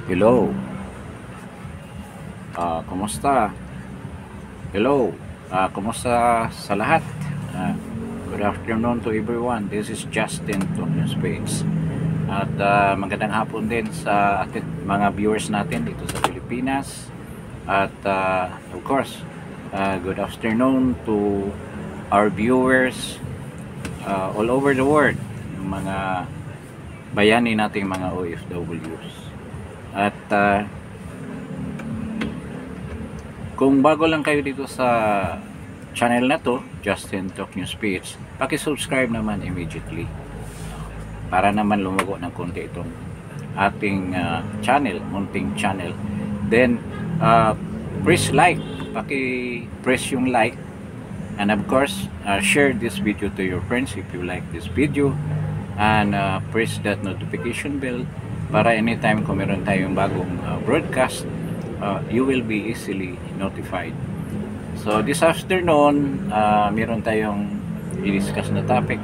Hello, kumusta? Hello, kumusta sa lahat? Ah, Good afternoon to everyone. This is Justin from Newspace. At magandang hapon din sa ating mga viewers natin dito sa Pilipinas. At of course, good afternoon to our viewers all over the world, yung mga bayani nating mga OFWs. At kung bago lang kayo dito sa channel na to, Justin Talk News Page, paki-subscribe naman immediately para naman lumago ng konti itong ating munting channel. Then press like, paki-press yung like, and of course share this video to your friends if you like this video, and press that notification bell para anytime kung meron tayong bagong broadcast, you will be easily notified. So this afternoon, meron tayong i-discuss na topic.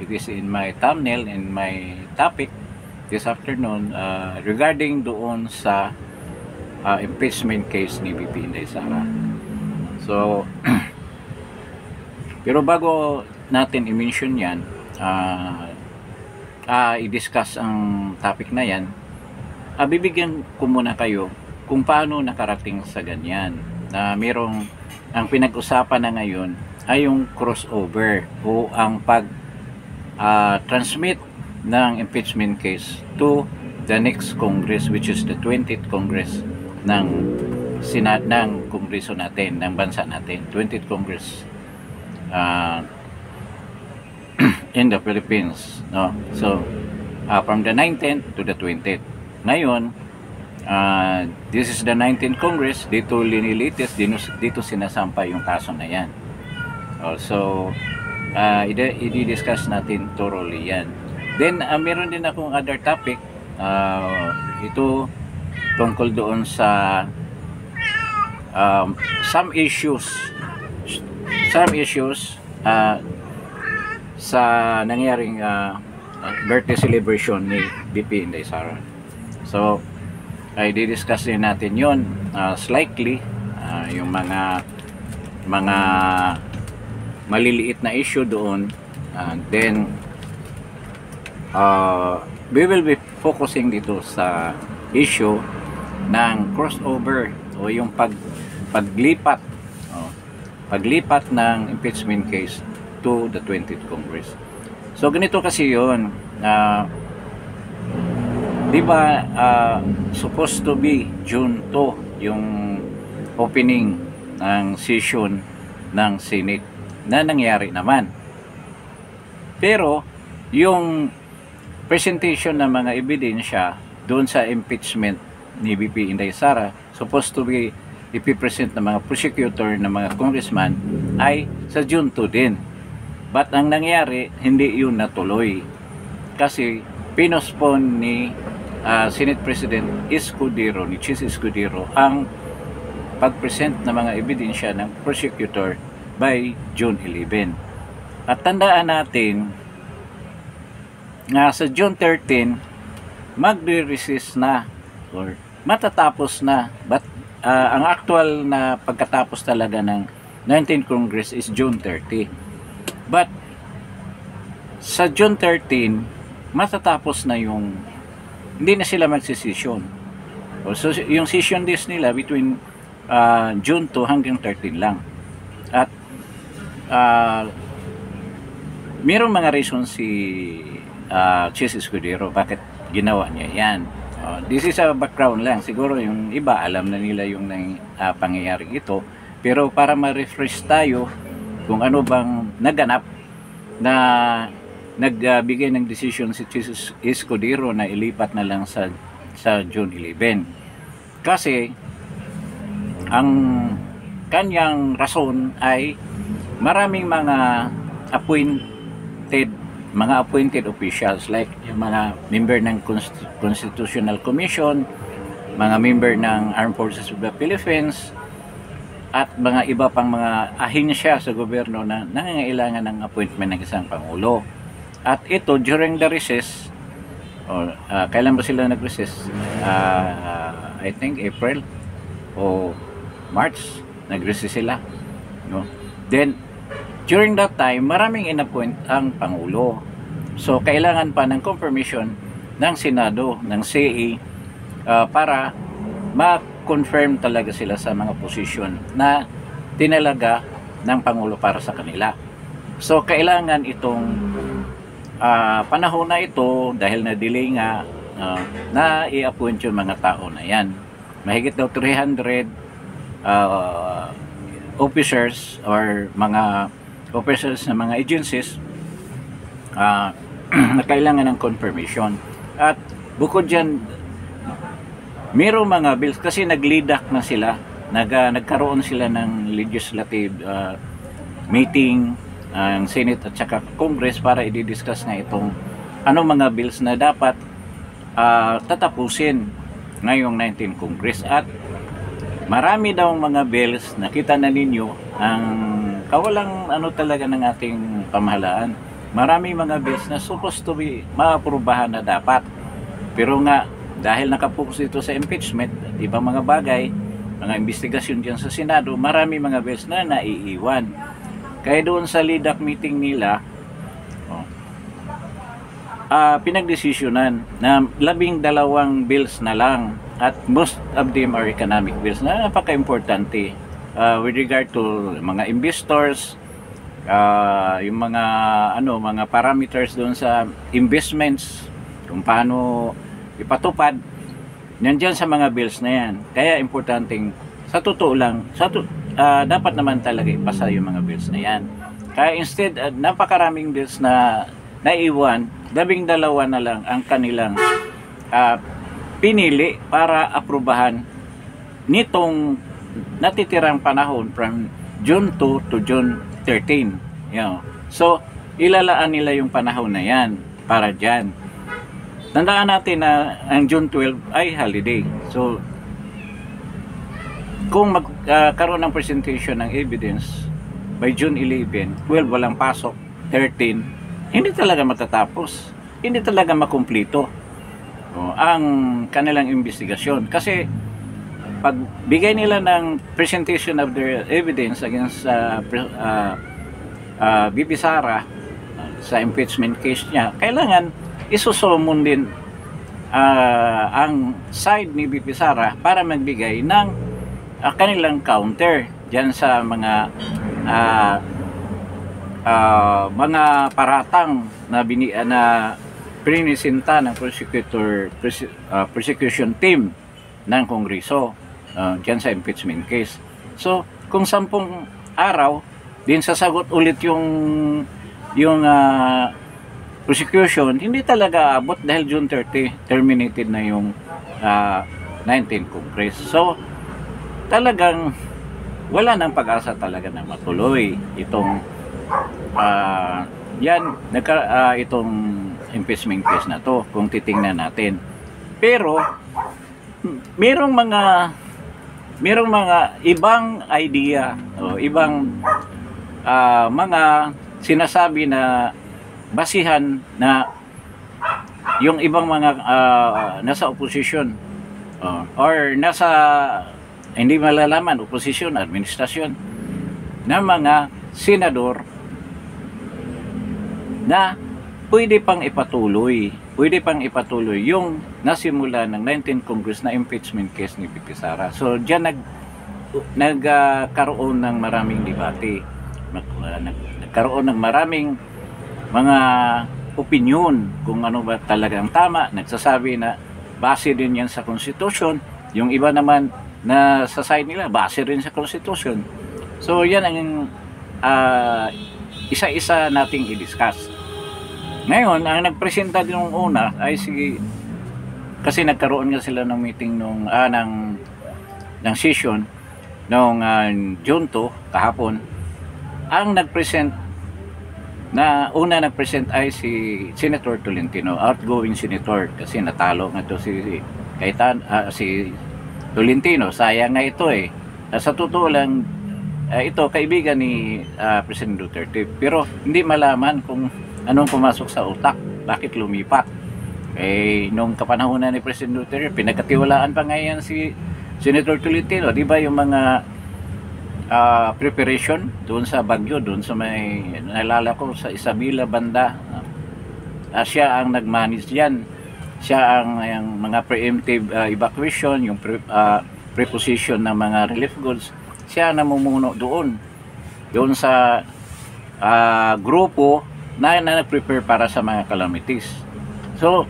It is in my thumbnail, in my topic this afternoon, regarding doon sa impeachment case ni VP Inday Sara. So pero bago natin i-mention yan, i-discuss ang topic na yan, bibigyan ko muna kayo kung paano nakarating sa ganyan na merong ang pinag-usapan na ngayon ay yung crossover o ang pag transmit ng impeachment case to the next Congress, which is the 20th Congress ng Senate ng Kongreso natin, ng bansa natin, 20th Congress in the Philippines, no? So from the 19th to the 20th. Ngayon, this is the 19th Congress. Dito linilitis, dito sinasampay yung kaso na yan. So i-discuss natin thoroughly yan. Then meron din akong other topic, ito tungkol doon sa some issues sa nangyaring birthday celebration ni VP Inday Sara. So ay di-discuss din natin yon slightly, yung mga maliliit na issue doon. Then we will be focusing dito sa issue ng crossover o yung paglipat ng impeachment case to the 20th Congress. So ganito kasi yun, di ba supposed to be June 2 yung opening ng session ng Senate na nangyari naman. Pero yung presentation ng mga ebidensya doon sa impeachment ni VP Inday Sara, supposed to be ipipresent ng mga prosecutor, ng mga congressman, ay sa June 2 din. But ang nangyari, hindi yun natuloy. Kasi pinospone ni Senate President Escudero, ni Chis Escudero, ang pag-present ng mga ebidensya ng prosecutor by June 11. At tandaan natin na sa June 13, magre-recess na or matatapos na. But ang actual na pagkatapos talaga ng 19th Congress is June 30. But sa June 13, matatapos na yung, hindi na sila magsisession. So yung session days nila between June 2 hanggang 13 lang. At mayroong mga reason si Chis Escudero bakit ginawa niya yan. This is a background lang. Siguro yung iba alam na nila yung pangyayari ito. Pero para ma-refresh tayo kung ano bang naganap na nagbigay ng decision si Chis Escudero na ilipat na lang sa June 11. Kasi ang kanyang rason ay maraming mga appointed officials, like yung mga member ng Constitutional Commission, mga member ng Armed Forces of the Philippines, at mga iba pang mga ahensya sa gobyerno na nangangailangan ng appointment ng isang pangulo. At ito, during the recess, Kailan ba sila nag-recess? I think April o March nag-recess sila, no? Then during that time, maraming inappoint ang Pangulo. So kailangan pa ng confirmation ng Senado, ng CA, para ma-confirm talaga sila sa mga posisyon na tinalaga ng Pangulo para sa kanila. So kailangan itong panahon na ito, dahil na-delay nga, na i-appoint yung mga tao na yan. Mahigit daw 300 officers or mga officers ng mga agencies na kailangan ng confirmation. At bukod dyan, mayroong mga bills kasi nag-lead-up na sila, nagkaroon sila ng legislative meeting ang Senate at saka Congress para i-discuss nga itong mga bills na dapat tatapusin ngayong 19 Congress. At marami daw mga bills, nakita na ninyo ang kawalang talaga ng ating pamahalaan. Marami mga bills na supposed to be maaprubahan na dapat, pero nga dahil nakapokus ito sa impeachment at ibang mga bagay, mga investigasyon dyan sa Senado, marami mga bills na naiiwan. Kaya doon sa lead-up meeting nila, pinagdesisyonan na 12 bills na lang, at most of them are economic bills na napaka-importante with regard to mga investors, yung mga mga parameters doon sa investments, kung paano ipatupad, nandiyan sa mga bills na yan. Kaya importanteng, sa totoo lang, dapat naman talaga ipasa yung mga bills na yan. Kaya instead, napakaraming bills na naiwan, 12 na lang ang kanilang pinili para aprubahan nitong natitirang panahon from June 2 to June 13. So, ilalaan nila yung panahon na yan para dyan. Tandaan natin na ang June 12 ay holiday. So, kung magkaroon ng presentation ng evidence by June 11, 12 walang pasok, 13, hindi talaga matatapos. Hindi talaga makumplito ang kanilang investigasyon. Kasi pag bigay nila ng presentation of their evidence against BP Sara sa impeachment case niya, kailangan isusumon din ang side ni BP Sara para magbigay ng kanilang counter dyan sa mga paratang na prinisinta ng prosecution team ng Kongreso dyan sa impeachment case. So, kung 10 araw, din sasagot ulit yung prosecution, hindi talaga abot dahil June 30, terminated na yung 19th Congress. So, talagang wala nang pag-asa talaga na matuloy itong itong impeachment case na to, kung titingnan natin. Pero, merong mga ibang idea o ibang mga sinasabi na basihan na yung ibang mga nasa opposition or nasa hindi malalaman, opposition, administrasyon, na mga senador na pwede pang ipatuloy yung nasimula ng 19th Congress na impeachment case ni BP Sara. So diyan nagkaroon ng maraming debate, nagkaroon ng maraming mga opinion kung ano ba talagang tama. Nagsasabi na base din yan sa Constitution, yung iba naman na sa side nila base rin sa Constitution. So yan ang isa-isa nating i-discuss. Ngayon, ang nagpresenta din nung una ay kasi nagkaroon nga sila ng meeting ng session noong June 2 kahapon. Ang nagpresent ay si Senator Tolentino, outgoing senator, kasi natalo nga to si Tolentino. Sayang nga ito sa totoo lang, ito kaibigan ni President Duterte, pero hindi malaman kung anong pumasok sa utak, bakit lumipat. Nung kapanahonan ni President Duterte, pinagkatiwalaan pa ngayon si Senator Tolentino, di ba, yung mga preparation doon sa Baguio, doon sa may, nalala ko, sa Isabela banda. Siya ang nag-manage yan. Siya ang mga preemptive evacuation, yung preposition ng mga relief goods. Siya ang namumuno doon sa grupo na nag-prepare para sa mga calamities. So,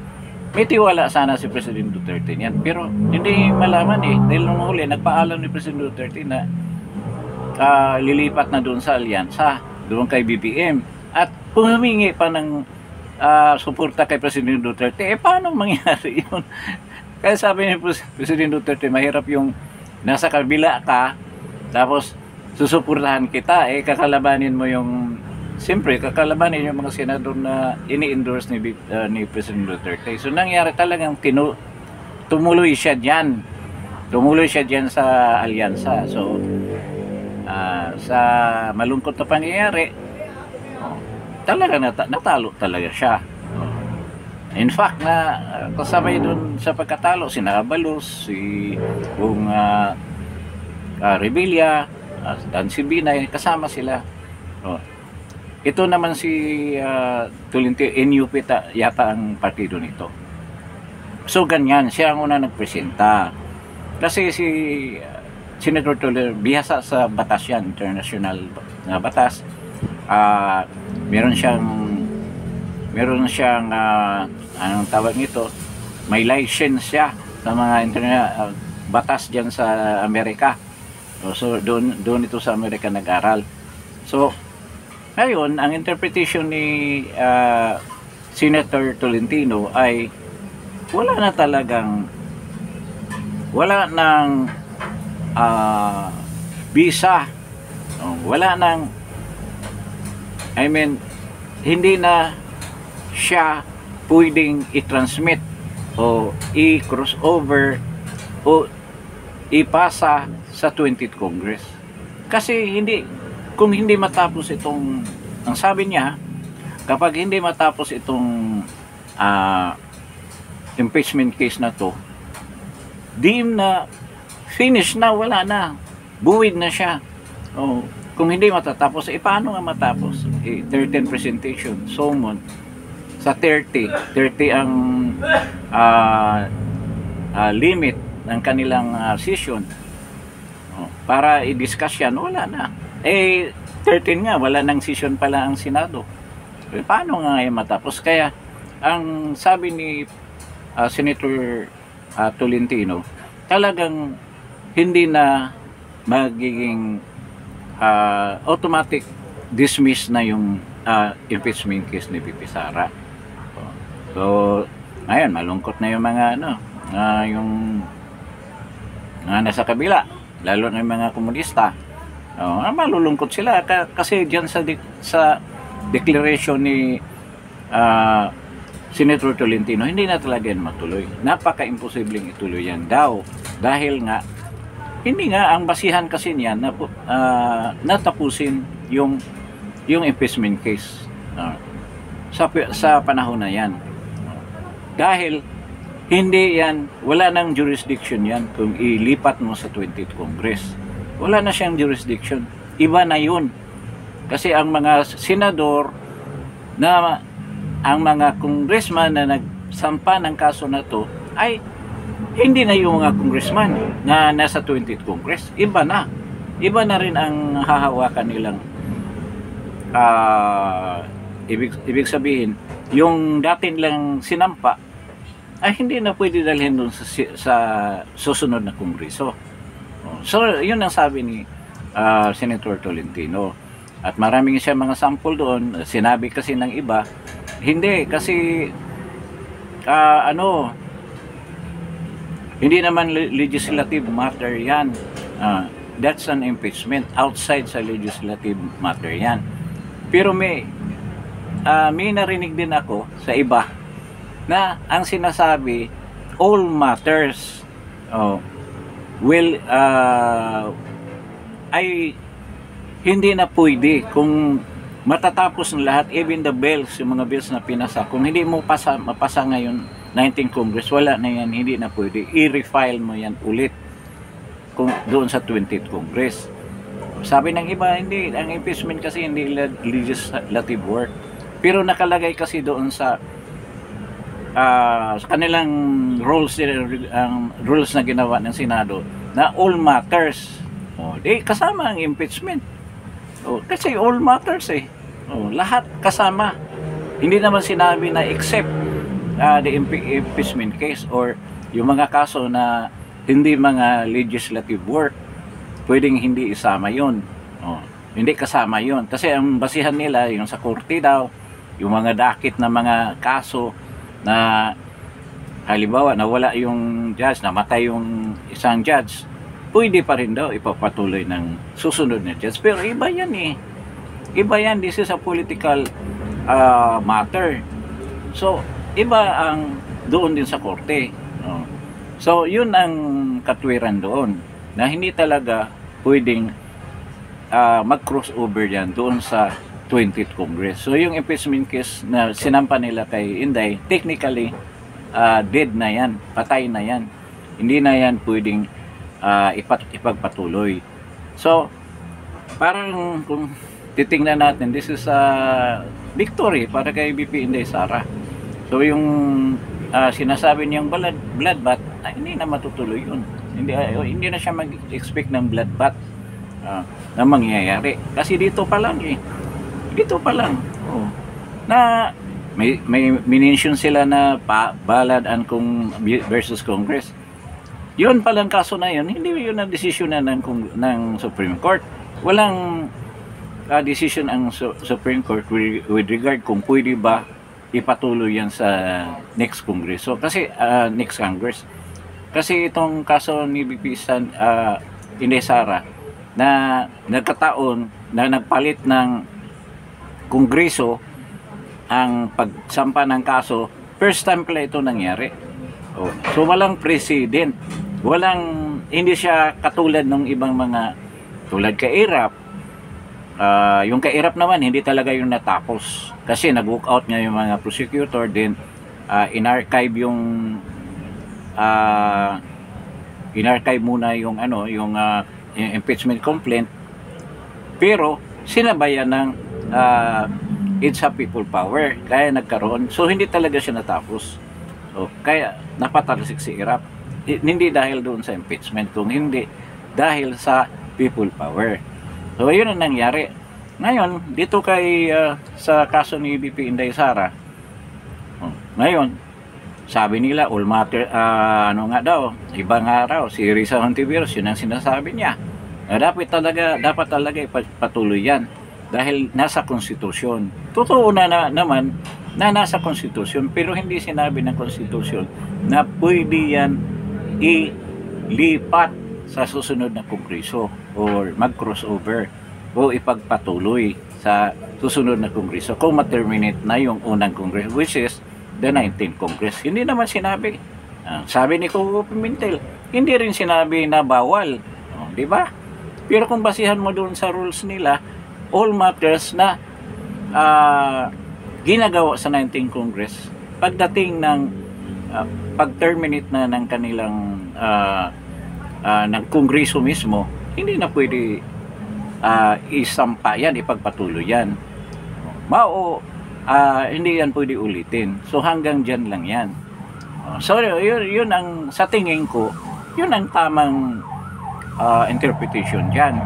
may tiwala sana si President Duterte niyan. Pero hindi malaman dahil nung huli, nagpaalam ni President Duterte na lilipat na doon sa alyansa, doon kay BBM. At humingi pa ng suporta kay President Duterte. Paano mangyari yun? Kaya sabi ni President Duterte, mahirap yung nasa kabila ka, tapos susuportahan kita, kakalabanin mo yung, siyempre, kakalabanin yung mga senador na ini-endorse ni President Duterte. So, nangyari talagang tumuloy siya dyan. Tumuloy siya dyan sa alyansa. So, sa malungkot na pangyayari, talaga natalo talaga siya. In fact, kasabay dun sa pagkatalo, si Navalos, si Revilla, Dan Sibinay, kasama sila. Ito naman si Tolentino, NUP yata ang partido nito. So ganyan, siya ang una nagpresenta. Kasi si Senator Tolentino, bihasa sa batas yan, international na batas. Meron siyang anong tawag nito, may license siya sa mga batas dyan sa Amerika. So doon ito sa Amerika nag-aral. So ngayon, ang interpretation ni Senator Tolentino ay wala nang visa, wala nang, hindi na siya pwedeng i-transmit o i-cross over o ipasa sa 20th Congress. Kasi kung hindi matapos itong, ang sabi niya, kapag hindi matapos itong impeachment case na to, deem na finish na, wala na, buwid na siya. Kung hindi matatapos, paano nga matapos? 13 presentation, summon sa 30 ang limit ng kanilang session. Para i-discuss yan, wala na. 13 nga, wala nang session pala ang Senado. Paano nga matapos? Kaya, ang sabi ni Senator Tolentino, talagang hindi na magiging automatic dismiss na yung impeachment case ni Pipi Sara. So, ngayon, malungkot na yung mga yung nasa kabila, lalo na yung mga komunista. Malulungkot sila kasi diyan sa declaration ni Senator Tolentino, hindi na talaga yan matuloy. Napaka-imposibleng ituloy yan daw dahil nga hindi nga ang basihan kasi niyan na natapusin yung impeachment case sa panahon na yan. Dahil hindi yan, wala nang jurisdiction yan kung ilipat mo sa 20th Congress. Wala na siyang jurisdiction. Iba na yun. Kasi ang mga senador ang mga congressman na nagsampa ng kaso na to ay hindi na yung mga congressman na nasa 20th Congress. Iba na. Iba na rin ang hahawakan nilang ibig sabihin, yung dati nilang sinampa ay hindi na pwede dalhin doon sa susunod na kongreso. So, yun ang sabi ni Senator Tolentino. At maraming siya mga sample doon. Sinabi kasi ng iba, hindi, kasi hindi naman legislative matter yan. That's an impeachment. Outside sa legislative matter yan. Pero may narinig din ako sa iba na ang sinasabi, all matters ay hindi na pwede kung matatapos ng lahat, even the bills, yung mga bills na pinasa, kung hindi mo mapasa ngayon 19th Congress, wala na yan, hindi na pwede. I-refile mo yan ulit kung doon sa 20th Congress. Sabi ng iba, hindi, ang impeachment kasi hindi legislative work. Pero nakalagay kasi doon sa kanilang rules, rules na ginawa ng Senado na all matters. Kasama ang impeachment. Kasi all matters lahat kasama. Hindi naman sinabi na except the impeachment case or yung mga kaso na hindi mga legislative work, pwedeng hindi isama yun. Hindi kasama yun. Kasi ang basihan nila, yung sa korte daw, yung mga dakit na mga kaso na halimbawa nawala yung judge, namatay yung isang judge, pwede pa rin daw ipapatuloy ng susunod na judge. Pero iba yan Iba yan. This is a political matter. So, iba ang doon din sa korte. So, yun ang katwiran doon na hindi talaga pwedeng mag-crossover yan doon sa 20th Congress. So, yung impeachment case na sinampa nila kay Inday, technically, dead na yan, patay na yan. Hindi na yan pwedeng ipagpatuloy. So, parang kung titingnan natin, this is a victory para kay BP Inday Sara. So, yung sinasabi niyang bloodbath, hindi na matutuloy yun. Hindi na siya mag-expect ng bloodbath na mangyayari. Kasi dito pa lang na may mention sila na Balad and versus Congress. Yun palang kaso na yun, hindi yun ang desisyon na ng Supreme Court. Walang decision ang Supreme Court with regard kung pwede ba ipatuloy yan sa next Congress. So, kasi next Congress. Kasi itong kaso ni BP Inday Sara na nagkataon na nagpalit ng Kongreso ang pagsampa ng kaso, first time pala ito nangyari. So walang president, hindi siya katulad ng ibang mga tulad kay Irap. Yung kay Irap naman hindi talaga yung natapos kasi nag-walk out nga yung mga prosecutor, then in-archive yung in-archive muna yung yung impeachment complaint, pero sinabayan ng EDSA people power, kaya nagkaroon. So hindi talaga siya natapos. Kaya napatalsik si Irap. Hindi dahil doon sa impeachment, kung hindi dahil sa people power. So yun ang nangyari. Ngayon dito kay sa kaso ni BP Inday Sara, ngayon sabi nila all matter, nga daw, ibang araw si Risa Hontiveros, yun ang sinasabi niya. Dapat talaga ipatuloy yan dahil nasa konstitusyon. Totoo naman na nasa konstitusyon, pero hindi sinabi ng konstitusyon na pwede yan ilipat sa susunod na kongreso or mag-crossover o ipagpatuloy sa susunod na kongreso kung ma-terminate na yung unang kongreso, which is the 19th Congress. Hindi naman sinabi. Sabi ni Coco Pimentel, hindi rin sinabi na bawal. Di ba? Pero kung basihan mo doon sa rules nila, all matters na ginagawa sa 19th Congress, pagdating ng pag-terminate na ng kanilang ng kongreso mismo, hindi na pwede isampa yan, ipagpatuloy yan. Hindi yan pwede ulitin. So hanggang dyan lang yan. So yun ang, sa tingin ko, yun ang tamang interpretation dyan.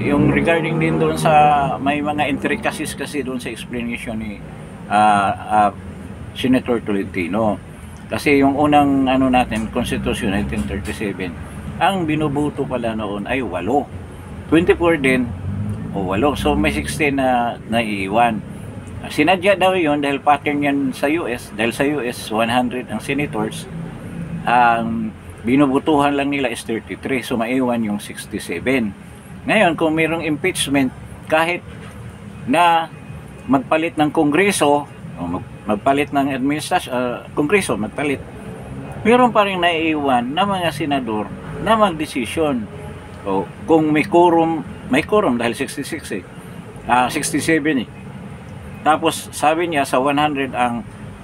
Yung regarding din doon sa may mga intricacies kasi doon sa explanation ni Senator Tolentino. Kasi yung unang natin, Constitution 1937, ang binubuto pala noon ay 8. 24 din o 8. So may 16 na naiiwan. Sinadya daw yun dahil pattern yan sa US. Dahil sa US, 100 ang senators. Ang binubutuhan lang nila is 33. So maiwan yung 67. Ngayon, kung mayroong impeachment, kahit na magpalit ng Kongreso, magpalit ng administrasyon, Kongreso, magpalit, mayroon pa rin naiiwan na mga senador na magdesisyon. Kung may quorum dahil 66 67 Tapos sabi niya sa 100 ang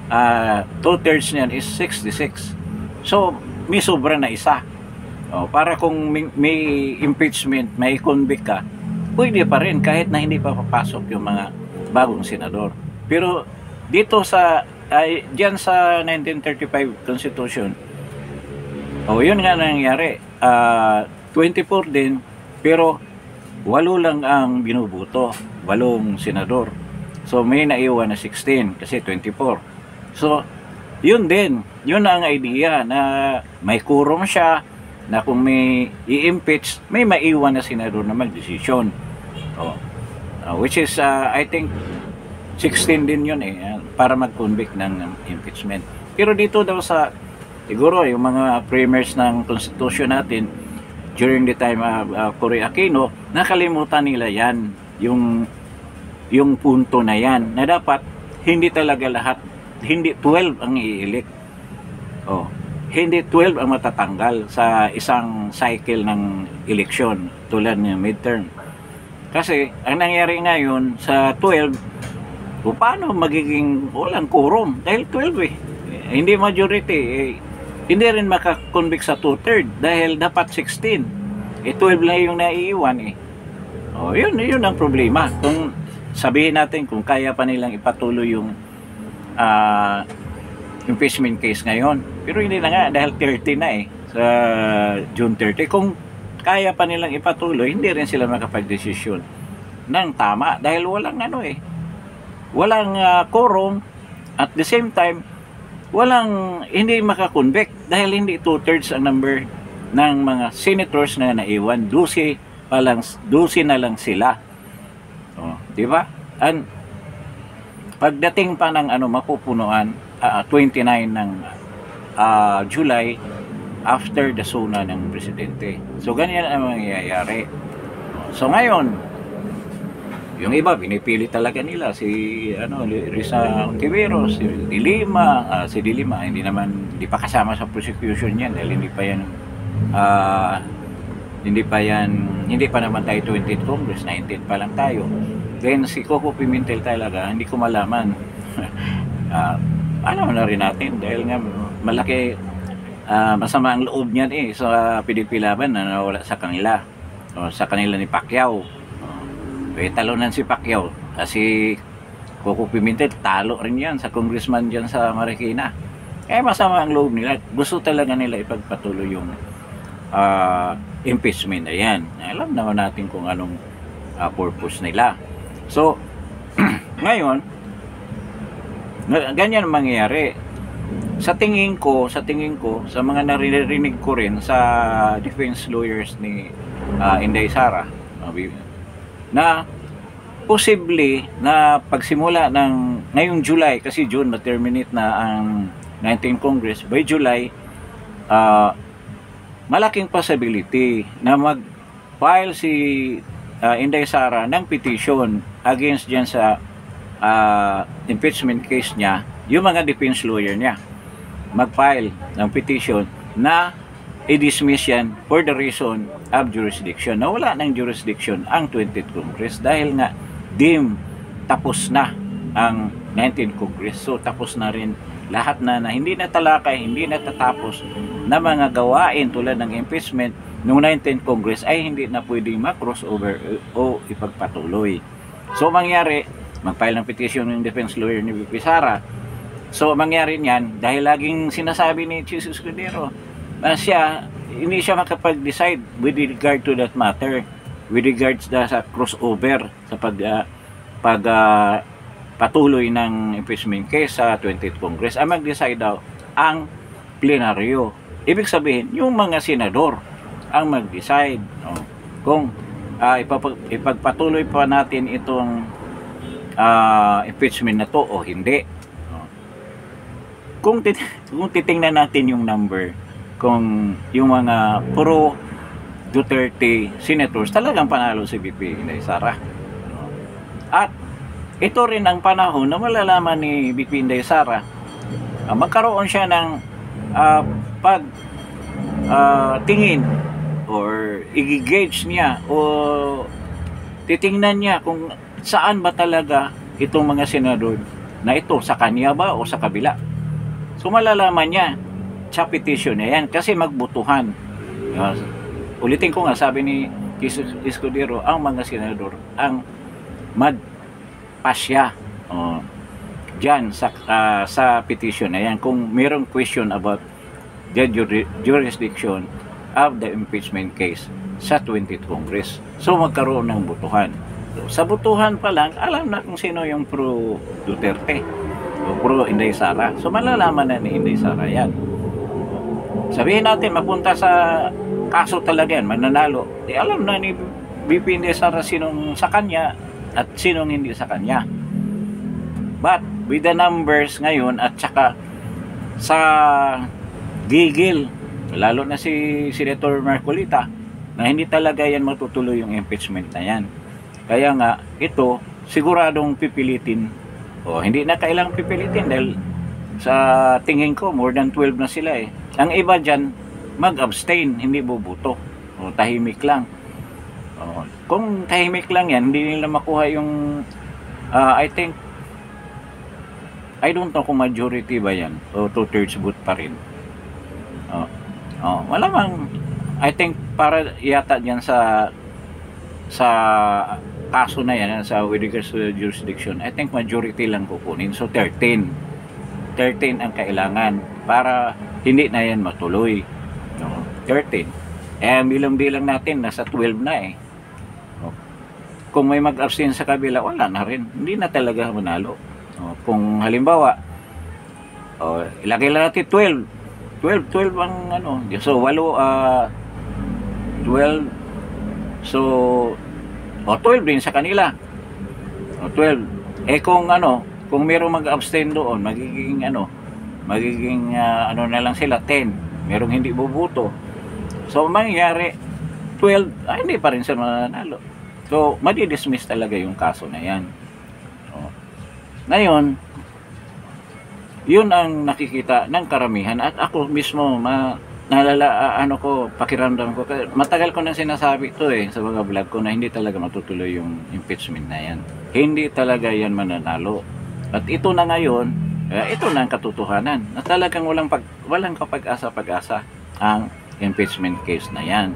2/3 niyan is 66. So, may sobra na isa. Para kung may impeachment, may convict ka, pwede pa rin kahit na hindi pa papasok yung mga bagong senador. Pero dito diyan sa 1935 Constitution, yun nga nangyari. 24 din, pero 8 lang ang binubuto, 8 senador. So may naiwan na 16 kasi 24. So yun din, yun ang idea na may quorum siya, na kung may i-impeach, may maiwan na senador na magdesisyon. Which is, I think, 16 din yun para mag-convict ng impeachment. Pero dito daw siguro yung mga framers ng Constitution natin, during the time of Cory Aquino, nakalimutan nila yan, yung punto na yan, na dapat hindi talaga lahat, hindi 12 ang i-elect. Hindi 12 ang matatanggal sa isang cycle ng eleksyon tulad ng midterm. Kasi ang nangyari ngayon sa 12, paano magiging walang quorum? Dahil 12 hindi majority. Hindi rin makakonvict sa 2/3 dahil dapat 16. 12 lang yung naiiwan yun ang problema. Kung sabihin natin kung kaya pa nilang ipatuloy yung impeachment case ngayon. Pero hindi na nga dahil 30 na sa June 30. Kung kaya pa nilang ipatuloy, hindi rin sila makapag-desisyon ng tama dahil walang walang quorum. At the same time, hindi makakonvict dahil hindi 2/3 ang number ng mga senators na naiwan. 12 na lang sila. Di ba? And pagdating pa ng mapupunuan 29 ng July, after the SONA ng presidente. So ganyan ang mangyayari. So ngayon, yung iba pinipili talaga nila si Risa Ontiveros, si Dilima, hindi pa kasama sa prosecution yan dahil hindi pa naman tayo 20th Congress, 19 pa lang tayo. Then si Coco Pimentel talaga, hindi ko malaman. Alam na rin natin dahil nga malaki masama ang loob niyan sa PDP Laban na nawala sa kanila ni Pacquiao. Talunan si Pacquiao kasi Coco Pimentel talo rin yan sa congressman dyan sa Marikina. Masama ang loob nila, gusto talaga nila ipagpatuloy yung impeachment na yan. Alam naman natin kung anong purpose nila. So ngayon ganyan ang mangyayari. Sa tingin ko sa mga naririnig ko rin sa defense lawyers ni Inday Sara na posible na pagsimula ng ngayong July, kasi June na-terminate na ang 19th Congress, by July malaking possibility na mag-file si Inday Sara ng petition against dyan sa impeachment case niya. Yung mga defense lawyer niya mag-file ng petition na i-dismiss yan for the reason of jurisdiction, na wala ng jurisdiction ang 20th Congress dahil nga tapos na ang 19th Congress. So tapos na rin lahat na hindi natalakay, hindi natatapos na mga gawain tulad ng impeachment noong 19th Congress ay hindi na pwedeng ma-crossover o ipagpatuloy. So mangyari, mag-file ng petition ng defense lawyer ni VP Sara. So mangyari niyan dahil laging sinasabi ni Jesus Cordero na hindi siya makapag-decide with regard to that matter, with regards sa crossover sa patuloy ng impeachment case sa 20th Congress. Ang mag-decide daw ang plenaryo. Ibig sabihin, yung mga senador ang mag-decide kung ipagpatuloy pa natin itong impeachment na to o hindi. Kung titingnan natin yung number, kung yung mga pro Duterte senators, talagang panalo si VP Inday Sara. At ito rin ang panahon na malalaman ni VP Inday Sara, magkaroon siya ng tingin or i-gauge niya o titingnan niya kung saan ba talaga itong mga senador na ito sa kanya ba o sa kabila. So malalaman niya sa petition niya yan kasi magbutuhan. Ulitin ko nga, sabi ni Escudero, ang mga senador ang magpasya dyan sa petition na yan kung mayroong question about the jurisdiction of the impeachment case sa 20th Congress. So magkaroon ng butuhan. So, sa butuhan pa lang, alam na kung sino yung pro Duterte o pro Inday Sara. So malalaman na ni Inday Sara yan. Sabihin natin, mapunta sa kaso talaga yan, mananalo. Alam na ni BP Inday Sara sinong sa kanya at sinong hindi sa kanya. But with the numbers ngayon at saka sa gigil, lalo na si Senator Marcolita, na hindi talaga yan matutuloy yung impeachment na yan. Kaya nga, ito, siguradong pipilitin, hindi na kailang pipilitin dahil sa tingin ko, more than 12 na sila eh. Ang iba dyan, mag-abstain, hindi boboto. Tahimik lang. Kung tahimik lang yan, hindi nila makuha yung, I don't know kung majority ba yan, o 2/3 vote pa rin. Malamang, I think para yata dyan sa kaso na yan, sa with regards to the jurisdiction, I think majority lang kukunin. So 13 ang kailangan para hindi na yan matuloy. 13. Bilang-bilang natin, nasa 12 na eh. Kung may mag-abstain sa kabila, wala na rin. Hindi na talaga manalo. Kung halimbawa, ilagay lang natin 12 ang ano. So 12. So 12 din sa kanila. 12. Kung kung mayroong mag-abstain doon, magiging ano na lang sila 10. Merong hindi boboto. So mangyayari 12, hindi pa rin sila mananalo. So madi-dismiss talaga yung kaso na yan. Ngayon, yun ang nakikita ng karamihan at ako mismo pakiramdam ko, matagal ko nang sinasabi ito sa mga vlog ko na hindi talaga matutuloy yung impeachment na yan. Hindi talaga yan mananalo. At ito na ngayon, ito na ang katotohanan na talagang walang kapag-asa ang impeachment case na yan.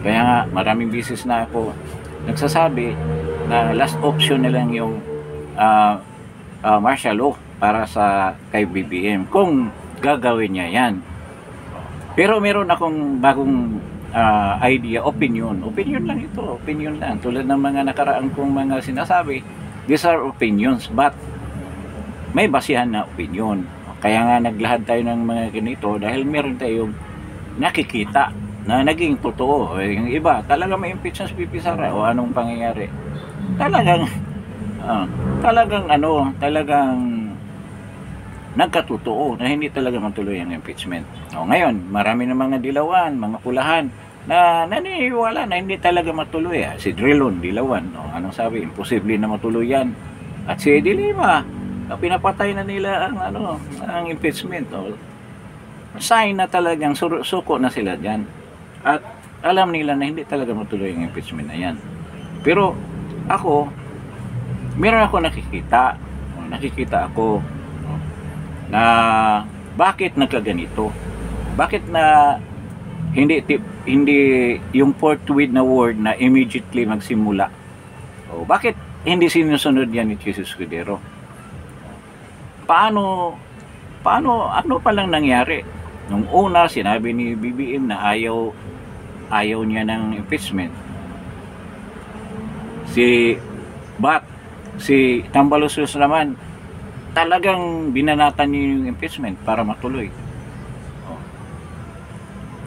Kaya nga maraming beses na ako nagsasabi na last option na lang yung martial law para sa kay BBM kung gagawin niya yan. Pero meron akong bagong idea, opinion lang ito, opinion lang, tulad ng mga nakaraan kong mga sinasabi. These are opinions but may basihan na opinion. Kaya nga naglahad tayo ng mga ganito dahil meron tayong nakikita na naging totoo. Yung iba talaga may impeachment si BP Sara o anong pangyayari, talagang nagkatotoo na hindi talaga matuloy ang impeachment. Ngayon, marami na mga dilawan, mga pulahan na naniniwala na hindi talaga matuloy. Si Drilon, dilawan. Anong sabi? Imposible na matuloy yan. At si Dilima, pinapatay na nila ang impeachment. Sign na talagang suko na sila dyan. At alam nila na hindi talaga matuloy ang impeachment na yan. Pero ako, meron ako nakikita ako na bakit nagkaganito, bakit na hindi yung forthwith na word na immediately magsimula, bakit hindi sinusunod yan ni Jesus Escudero? Paano ano palang nangyari nung una sinabi ni BBM na ayaw niya ng impeachment, si Tambalusos naman talagang binanatan niyo yung impeachment para matuloy.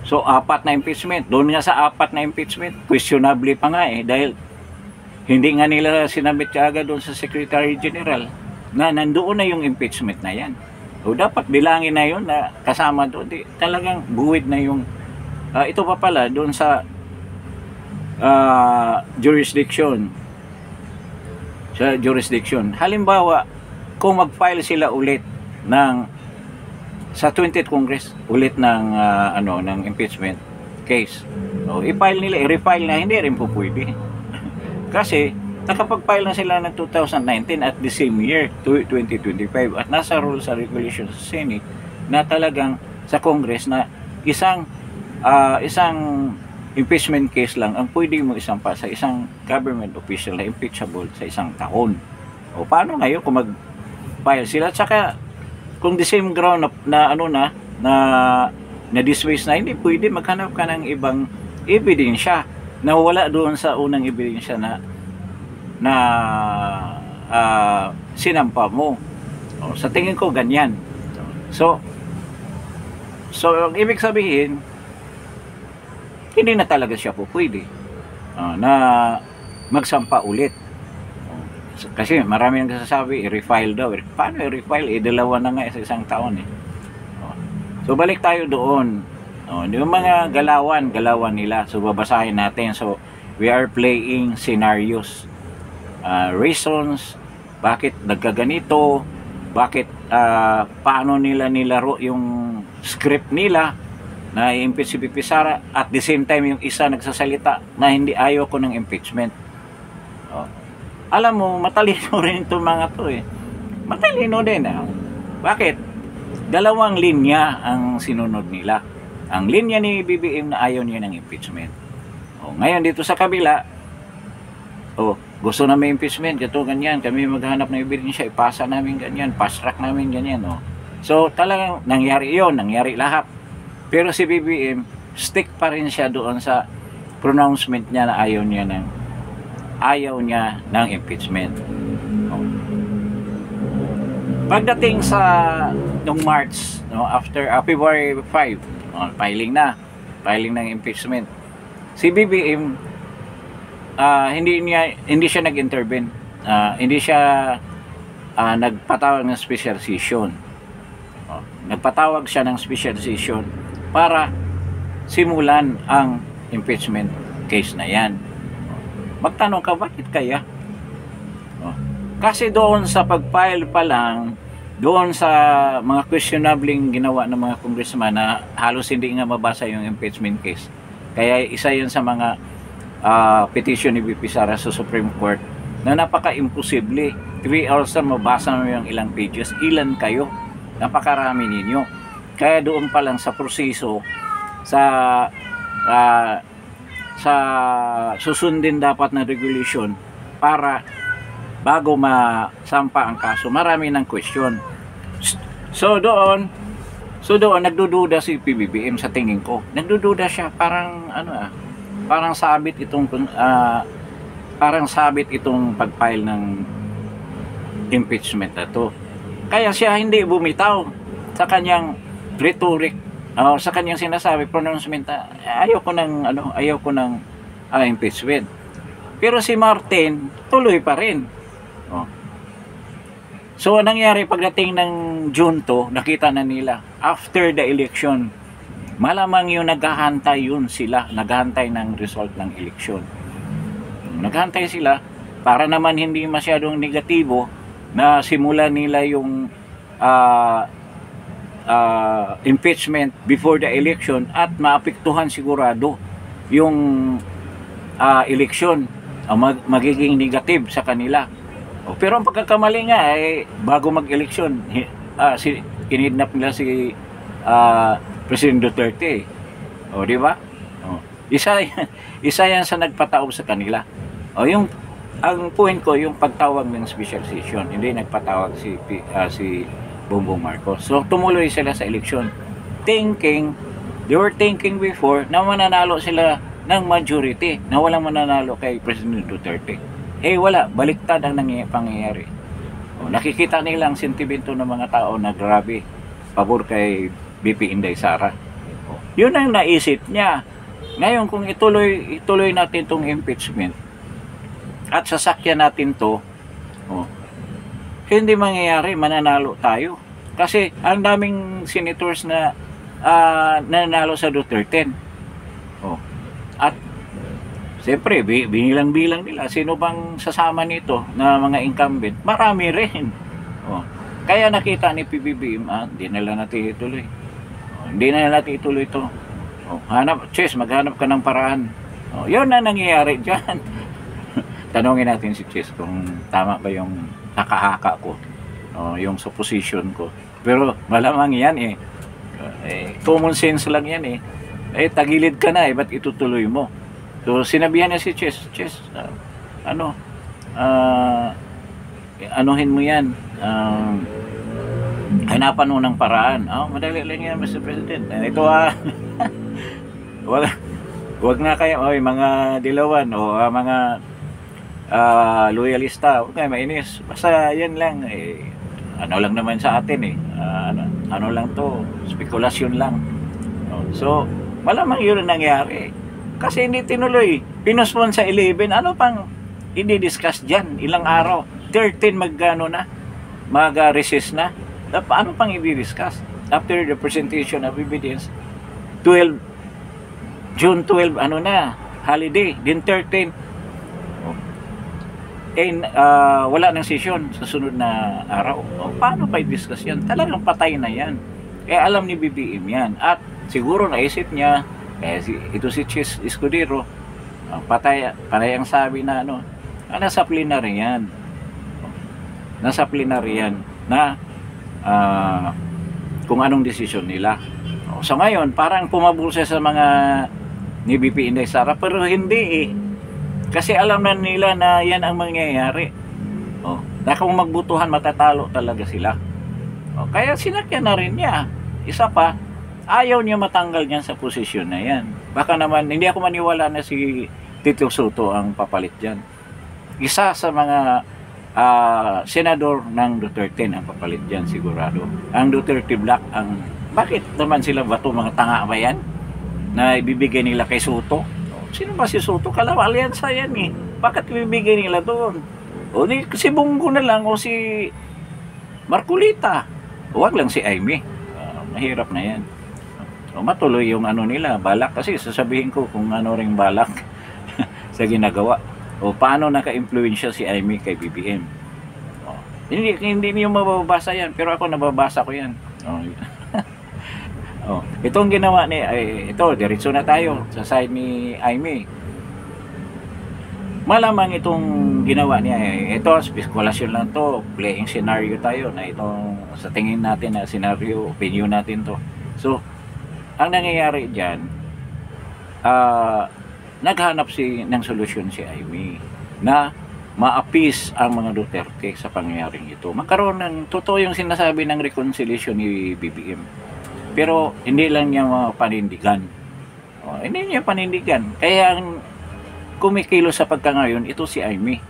So 4 na impeachment, doon nga sa 4 na impeachment, questionable pa nga dahil hindi nga nila sinabit kaagad doon sa Secretary General na nandoon na yung impeachment na yan. O dapat bilangin na yun na kasama doon, talagang buwid na yung ito pa pala doon sa jurisdiction. Halimbawa, kung mag-file sila ulit sa 20th Congress ulit ng impeachment case, i-refile na, hindi rin po pwede. Kasi nakapag-file na sila ng 2019 at the same year, 2025. At nasa rules and regulations sa Senate na talagang sa Congress na isang impeachment case lang ang pwede mo isampa sa isang government official na impeachable sa isang taon. O paano ngayon kung mag-file sila? At saka kung the same ground na dismiss na, hindi pwede maghanap ka ng ibang ebidensya na wala doon sa unang ebidensya na sinampa mo. O, sa tingin ko ganyan. So ang ibig sabihin, hindi na talaga siya po pwede na magsampa ulit. Kasi marami ang sasabi, i-refile daw. Paano i-refile? Dalawa na nga sa isang taon eh. So balik tayo doon. Yung mga galawan nila. So babasahin natin. So we are playing scenarios. Reasons, bakit nagkaganito, bakit paano nila nilaro yung script nila na i-impeach si Pipi Sara, at the same time yung isa nagsasalita na hindi ayaw ko ng impeachment. Alam mo, matalino rin itong mga to eh. Matalino din. Bakit? Dalawang linya ang sinunod nila. Ang linya ni BBM na ayaw niya ng impeachment. Ngayon dito sa kabila, gusto na may impeachment, gato ganyan, kami maghanap ng ebidensya, ipasa namin ganyan, fast track namin ganyan. So talagang nangyari yon, nangyari lahat. Pero si BBM, stick pa rin siya doon sa pronouncement niya na ayaw niya ng impeachment. Pagdating sa nung March, after February 5, filing ng impeachment. Si BBM hindi siya nag-intervene. Hindi siya nagpatawag ng special session. Nagpatawag siya ng special session para simulan ang impeachment case na yan. Magtanong ka, bakit kaya? Kasi doon sa pag-file pa lang, doon sa mga questionabling ginawa ng mga congressman na halos hindi nga mabasa yung impeachment case. Kaya isa yun sa mga petition ni BP Sara sa Supreme Court na napaka-imposible. 3 hours na mabasa mo yung ilang pages. Ilan kayo? Napakarami ninyo. Kaya doon pa lang sa proseso, sa susundin dapat na regulation para bago masampa ang kaso, marami ng question. So doon nagdududa si PBBM sa tingin ko. Nagdududa siya, parang sabit itong pag-file ng impeachment na to. Kaya siya hindi bumitaw sa kanyang rhetoric, sa kanyang sinasabi, pronouncement, ayaw ko ng impeachment. Pero si Martin tuloy pa rin. So anong nangyari pagdating ng June 2, nakita na nila after the election, malamang yung naghahantay ng result ng election. Naghahantay sila para naman hindi masyadong negatibo na simulan nila yung impeachment before the election at maapektuhan sigurado yung election, magiging negative sa kanila. Pero ang pagkakamali nga ay bago mag-election, kinidnap nila si President Duterte. Di ba? Isa yan sa nagpataob sa kanila. Ang point ko, yung pagtawag ng special session, hindi nagpatawag si Bongbong Marcos. So tumuloy sila sa election. They were thinking before na mananalo sila ng majority, na walang mananalo kay President Duterte. Wala, baliktad ang pangyayari. Nakikita nila ang sentimento ng mga tao na grabe, pabor kay BP Inday Sara. Yun ang naisip niya. Ngayon kung ituloy natin itong impeachment at sasakyan natin to, hindi mangyayari, mananalo tayo. Kasi ang daming senators na nanalo sa Duterte. At siyempre, binilang-bilang nila, sino bang sasama nito na mga incumbent? Marami rin. Kaya nakita ni PBBM, hindi nila natin ituloy. Hindi na natin ituloy ito. Maghanap ka ng paraan. Yun na nangyayari dyan. tanongin natin si Chess kung tama ba yung nakahaka ko, yung supposition ko. Pero malamang yan common sense lang yan tagilid ka na ba't itutuloy mo? So sinabihan niya si Chess, anuhin mo yan, hanapan mo ng paraan. Madali lang yan, Mr. President. Ito wag na kayo, mga dilawan o mga loyalista, huwag kayo mainis. Basta yan lang, ano lang naman sa atin ano lang to, spekulasyon lang. So, malamang yun ang nangyari. Kasi hindi tinuloy. Pinuspon sa 11, ano pang i-discuss dyan? Ilang araw? 13 mag-recess na. Paano pang i-discuss? After the presentation of evidence, June 12, holiday. Then 13, wala ng session sa sunod na araw. Paano pa i-discuss yan? Talagang patay na yan. Alam ni BBM yan. At siguro naisip niya, ito si Chess Escudero, patay ang sabi na nasa plenary yan. Nasa plenary yan na kung anong desisyon nila. So ngayon, parang pumabulsa sa mga ni BP Inday Sara, pero hindi kasi alam na nila na yan ang mangyayari. Na kung magbutuhan, matatalo talaga sila. Kaya sinakyan na rin niya. Isa pa, ayaw niya matanggal niyan sa posisyon na yan. Baka naman, hindi ako maniwala na si Tito Soto ang papalit dyan. Isa sa mga senador ng Duterte ang papalit dyan, sigurado. Ang Duterte Black, bakit naman sila bato, mga tanga ba yan? Na ibibigay nila kay Soto? Sino ba si Soto? Alyansa yan Bakit ibibigay nila doon? Si Bongo na lang o si Marcolita. Huwag lang si Aimee. Mahirap na yan. Matuloy yung nila, balak. Kasi sasabihin ko kung ano ring balak sa ginagawa. Paano naka-impluensya si Aimee kay BBM. Hindi niyo mababasa yan, pero ako nababasa ko yan. Itong ginawa ito, diretso na tayo sa side ni Aimee. Malamang itong ginawa niya ito, spekulasyon lang to, playing scenario tayo na itong sa tingin natin na scenario, opinion natin to. So, ang nangyayari diyan, naghanap ng solusyon si Aimee na ma-appease ang mga Duterte sa pangyayaring ito. Magkaroon ng totoo yung sinasabi ng reconciliation ni BBM. Pero hindi lang niya panindigan. Hindi niya panindigan. Kaya ang kumikilo sa pagkangayon, ito si Aimee.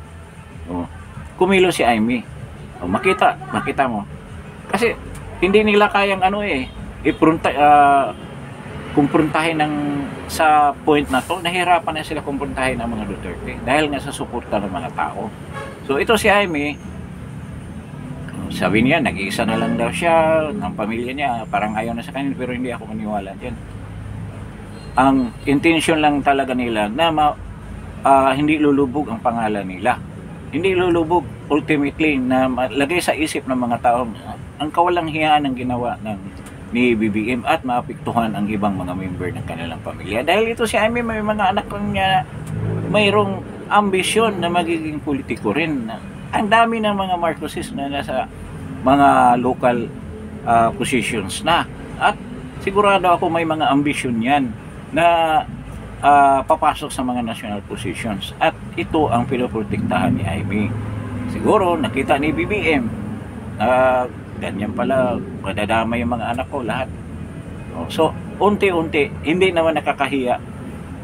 Kumilo si Aimee. Makita mo. Kasi hindi nila kayang kumprontahin sa point na to. Nahirapan na sila kumprontahin ang mga Duterte dahil nga sa suporta ng mga tao. So ito si Aimee, sabi niya, nag-iisa na lang daw siya ng pamilya niya, parang ayaw na sa kanya, pero hindi ako maniwala dyan. Ang intention lang talaga nila na hindi lulubog ang pangalan nila. Hindi lulubog ultimately na lagay sa isip ng mga tao ang kawalang hiyaan ng ginawa ni BBM at maapektuhan ang ibang mga member ng kanilang pamilya. Dahil ito si Aimee, may mga anak niya mayroong ambisyon na magiging politiko rin. Ang dami ng mga Marcoses na nasa mga local positions na. At sigurado ako may mga ambisyon yan na papasok sa mga national positions. At ito ang pinoprotektahan ni Aimee. Siguro nakita ni BBM ganyan pala, madadama yung mga anak ko lahat. So unti-unti, hindi naman nakakahiya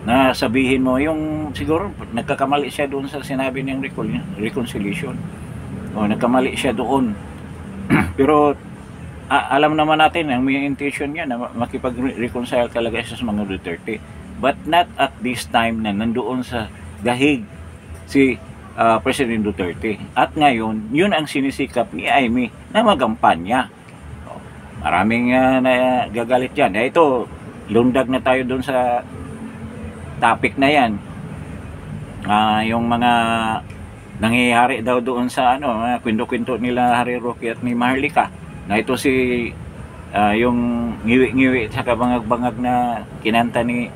na sabihin mo yung siguro nagkakamali siya doon sa sinabi niyang reconciliation. Nagkamali siya doon. Pero alam naman natin ang may intention niya na makipag-reconcile talaga siya sa mga Duterte. But not at this time na nandoon sa dahig si President Duterte. At ngayon, yun ang sinisikap ni Aimee na magampanya. Maraming nagagalit dyan. Ito, lundag na tayo doon sa topic na yan. Yung mga nangyayari daw doon sa kwento-kwento nila Harry Roque at ni Maharlika. Na ito si yung ngiwi-ngiwi at bangag-bangag na kinanta ni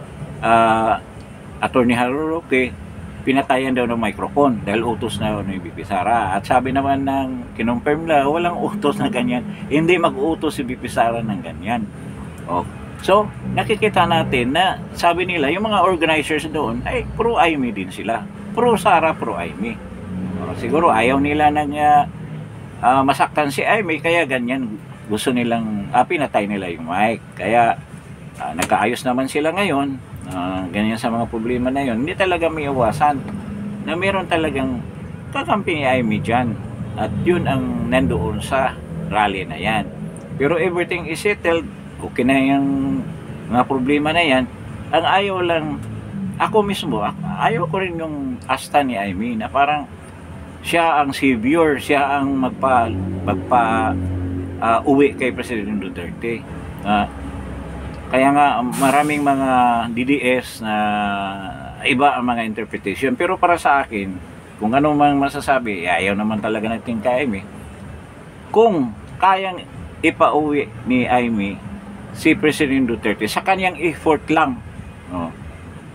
Attorney Harry Roque pinatayan daw ng microphone dahil utos na ni BP Sara. At sabi naman ng kinonfirm na walang utos na ganyan. Hindi mag-utos si BP Sara ng ganyan. Oh. So, nakikita natin na sabi nila, yung mga organizers doon ay pro-Aimee din sila. Pro-Sara, pro-Aimee. Siguro ayaw nila nang masaktan si Aimee, kaya ganyan gusto nilang pinatay nila yung mic. Kaya nagkaayos naman sila ngayon. Ganyan sa mga problema na yun. Hindi talaga may iwasan na meron talagang kakampi ni Aimee dyan. At yun ang nandoon sa rally na yan. Pero everything is settled. Okay na yung mga problema na yan. Ang ayaw lang, ako mismo, ayaw ko rin yung asta ni Aimee na parang siya ang savior, siya ang uwi kay President Duterte. Kaya nga maraming mga DDS na iba ang mga interpretation. Pero para sa akin, kung ano mang masasabi, ayaw naman talaga natin kay Aimee. Kung kayang ipauwi ni Aimee si President Duterte sa kanyang effort lang,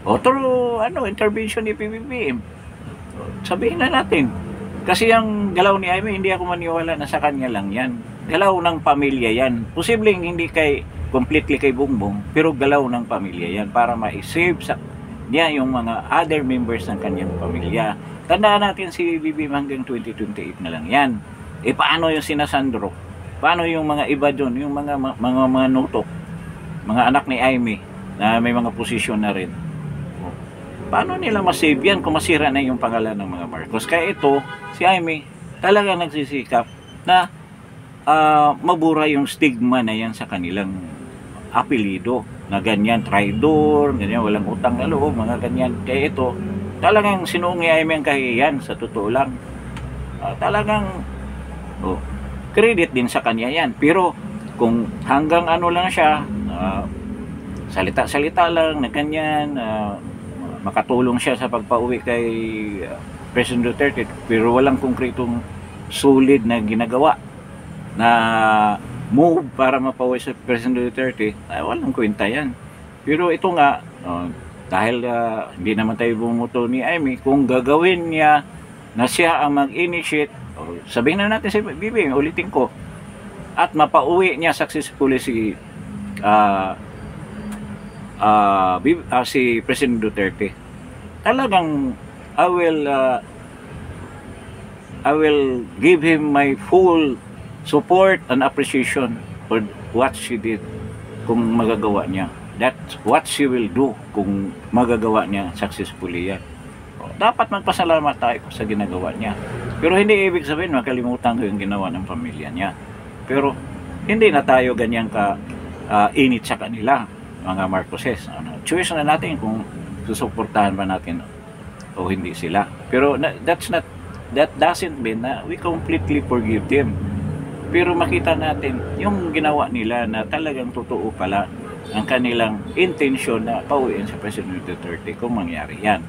through intervention ni PBBM, sabihin na natin. Kasi ang galaw ni Aimee, hindi ako maniwala na sa kanya lang yan. Galaw ng pamilya yan. Posibleng hindi completely kay Bongbong, pero galaw ng pamilya yan para ma-save niya yung mga other members ng kanyang pamilya. Tandaan natin si BBM hanggang 2028 na lang yan. Paano yung sina Sandro? Paano yung mga iba doon, yung mga nutok, mga anak ni Aimee na may mga posisyon na rin? Paano nila masave yan kung masira na yung pangalan ng mga Marcos? Kaya ito, si Aimee talaga nagsisikap na mabura yung stigma na yan sa kanilang apelido na ganyan, traidor, ganyan, walang utang na loob, mga ganyan. Kaya ito, talagang sinuong ni Aimee ang kahihiyan, sa totoo lang. Talagang credit din sa kanya yan. Pero kung hanggang lang siya, salita-salita lang na ganyan, makatulong siya sa pagpauwi kay President Duterte, pero walang konkretong solid na ginagawa na move para mapauwi sa President Duterte, walang kwenta yan. Pero ito nga, dahil hindi naman tayo bumuto ni Aimee, kung gagawin niya na siya ang mag-initiate, sabihin na natin si BBM, ulitin ko, at mapauwi niya successfully si President Duterte, talagang I will give him my full support and appreciation for what she did kung magagawa niya. That's what she will do kung magagawa niya successfully yan. Dapat magpasalamat tayo sa ginagawa niya. Pero hindi ibig sabihin makalimutan ko yung ginawa ng pamilya niya. Pero hindi na tayo ganyan init sa kanila, mga Marcoses. Choice na natin kung susuportahan ba natin o hindi sila. Pero that doesn't mean na we completely forgive them. Pero makita natin yung ginawa nila na talagang totoo pala ang kanilang intention na pauwiin sa President Duterte kung mangyari yan.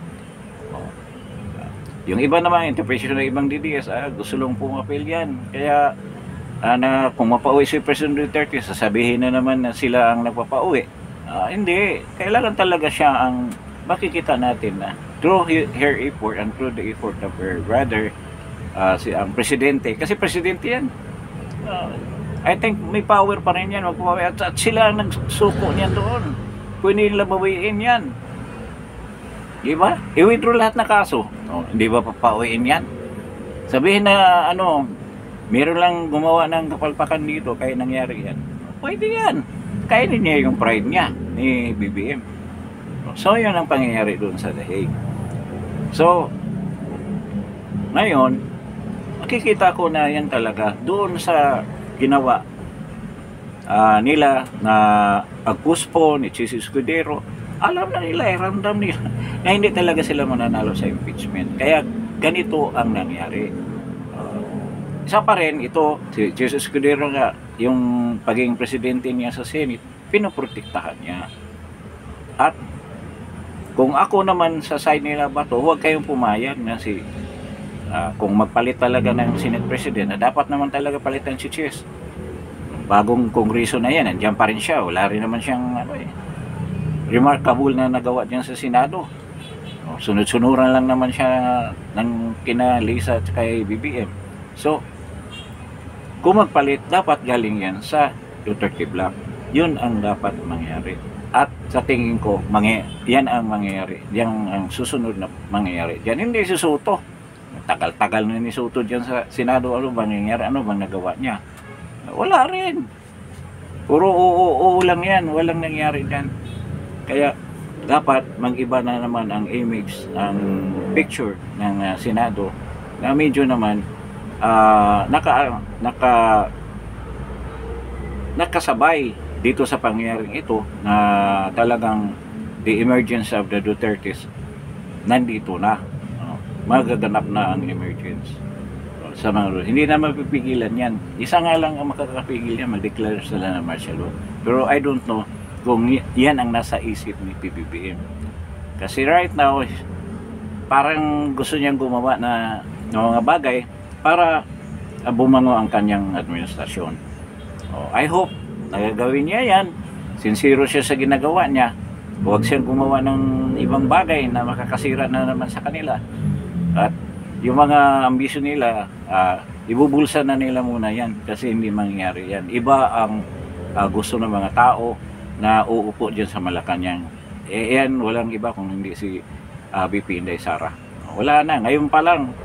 Yung iba naman, interpretation ng ibang DDS, gusto lang pumapil yan. Kaya, kung mapauwi si President Duterte, sasabihin na naman na sila ang nagpapauwi. Hindi. Kailangan talaga siya ang makikita natin na through her effort and through the effort of her brother, ang presidente. Kasi presidente yan. I think may power pa rin yan. At sila ang nagsuko niyan doon. Pwede nila bawiin yan. Diba? I-withdraw lahat na kaso. Hindi ba papauwiin yan? Sabihin na meron lang gumawa ng kapalpakan dito kaya nangyari yan. Pwede yan. Kainin niya yung pride niya ni BBM. So yun ang pangyayari doon sa The Hague. So ngayon makikita ko na yan talaga doon sa ginawa nila na pag-postpone ni Chis Escudero. Alam na nila, ramdam nila na hindi talaga sila mananalo sa impeachment. Kaya ganito ang nangyari. Isa pa rin ito, si Chis Escudero nga, yung pagiging presidente niya sa Senate, pinoprotektahan niya. At kung ako naman sa side nila Bato, huwag kayong pumayag na kung magpalit talaga ng Senate President, na dapat naman talaga palitan si Chis. Bagong kongreso na yan, nandiyan pa rin siya. Wala rin naman siyang remarkable na nagawa diyan sa Senado. Sunod-sunuran lang naman siya ng kina Lisa at kay BBM. So, kung magpalit, dapat galing yan sa Duterte Black. Yun ang dapat mangyari. At sa tingin ko, yan ang mangyayari. Yan ang susunod na mangyayari. Yan hindi si Soto. Tagal-tagal na ni Soto dyan sa Senado. Ano bang nangyayari? Ano bang nagawa niya? Wala rin. Puro oo lang yan. Walang nangyari dyan. Kaya, dapat mag-iba na naman ang image, ang picture ng Senado na medyo naman nakasabay dito sa pangyayaring ito na talagang the emergence of the Dutertes nandito na. Magaganap na ang emergence sa mga hindi na mapipigilan yan. Isa nga lang ang makakapigil yan, mag-declare sila ng martial law. Pero I don't know kung yan ang nasa isip ni PBBM. Kasi right now, parang gusto niyang gumawa ng mga bagay para bumango ang kanyang administrasyon. I hope nagagawin niya yan. Sincero siya sa ginagawa niya. Huwag siyang gumawa ng ibang bagay na makakasira na naman sa kanila. At yung mga ambisyon nila, ibubulsa na nila muna yan kasi hindi mangyayari yan. Iba ang gusto ng mga tao na uupo dyan sa Malacanang. Yan, walang iba kung hindi si BP Inday Sara. Wala na, ngayon pa lang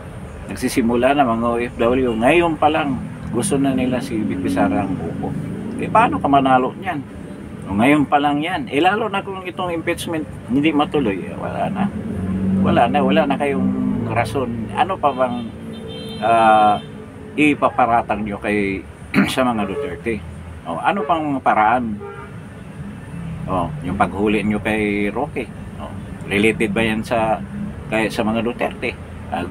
nagsisimula na mga OFW, ngayon pa lang gusto na nila si BP Sara ang uupo. Paano ka manalo niyan? Ngayon pa lang yan. Lalo na kung itong impeachment hindi matuloy, wala na kayong rason. Ano pa bang ipaparatang nyo kay sa mga Duterte? Ano pang paraan? Yung paghuli nyo kay Roque, related ba yan sa mga Duterte?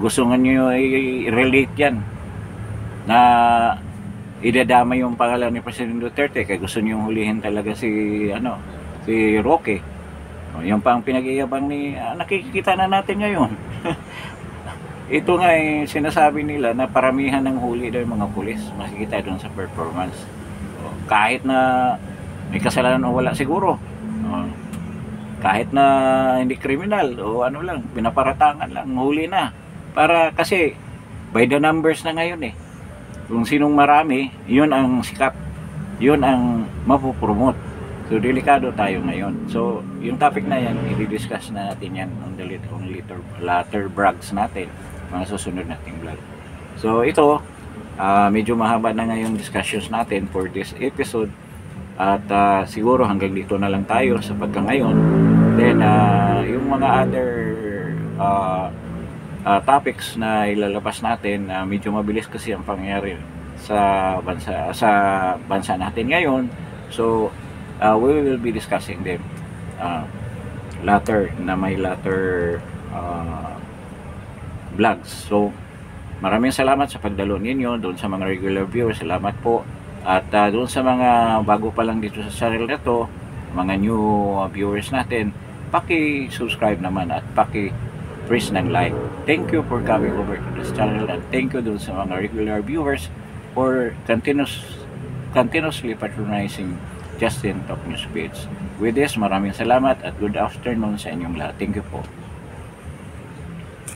Gusto nga nyo i-relate yan na idadama yung pangalan ni President Duterte kaya gusto nyo hulihin talaga si Roque. Yung pang pinag-iabang ni nakikita na natin ngayon. Ito nga sinasabi nila na paramihan ng huli daw yung mga pulis, makikita doon sa performance. Kahit na may kasalanan o wala siguro, kahit na hindi kriminal o ano lang, pinaparatangan lang, huli na. Para kasi by the numbers na ngayon kung sinong marami, yun ang sikat, yun ang mapupromote. So delikado tayo ngayon. So yung topic na yan, i-discuss na natin yan on the later vlogs natin, mga susunod nating vlog. So ito, medyo mahaba na ngayong discussions natin for this episode. At siguro hanggang dito na lang tayo sa pagkangayon. Then yung mga other topics na ilalabas natin, medyo mabilis kasi ang pangyayari sa bansa natin ngayon. So we will be discussing them later vlogs. So maraming salamat sa pagdalo ninyo doon sa mga regular viewers. Salamat po. At doon sa mga bago pa lang dito sa channel na to, mga new viewers natin, paki-subscribe naman at paki-press ng like. Thank you for coming over to this channel, and thank you doon sa mga regular viewers for continuously patronizing Justin Talk News page. With this, maraming salamat at good afternoon sa inyong lahat. Thank you po.